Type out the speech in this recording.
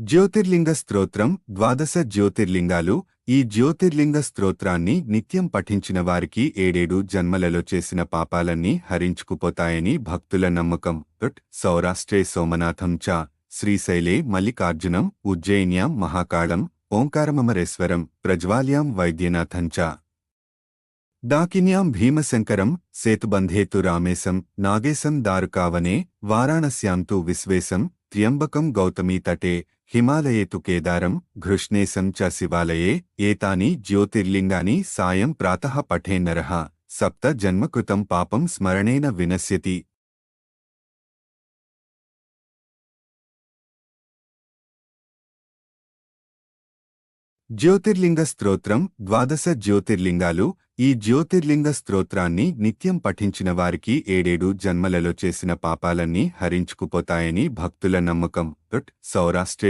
జ్యోతిర్లింగ స్తోత్రం 12 జ్యోతిర్లింగాలు. ఈ జ్యోతిర్లింగ స్తోత్రాన్ని నిత్యం పఠించిన వారికి 7 జన్మలలో చేసిన పాపాలన్నీ హరించుకుపోతాయని భక్తుల నమ్మకం. సౌరాష్ట్రే సోమనాథం చ శ్రీశైలే మల్లికార్జునం ఉజ్జయిన్యాం మహాకాళం ఓంకారమమరేశ్వరం ప్రజ్వాల్యాం వైద్యనాథం చ దాకిన్యాం భీమశంకరం సేతుబంధేతు రామేశం నాగేశం దారుకావనే వారాణస్యాం తు విశ్వేశం త్ర్యంబకం గౌతమీతటే హిమాలయేతు కేదారం ఘృష్ణేశం చ శివాలయే ఏతాని జ్యోతిర్లింగాని సాయం ప్రాతః పఠేన్నరః సప్త జన్మకృతం పాపం స్మరణేన వినశ్యతి. జ్యోతిర్లింగ స్తోత్రం 12 జ్యోతిర్లింగాలు. ఈ జ్యోతిర్లింగ స్తోత్రాన్ని నిత్యం పఠించిన వారికి 7 జన్మలలో చేసిన పాపాలన్నీ హరించుకుపోతాయని భక్తుల నమ్మకం. సౌరాష్ట్రే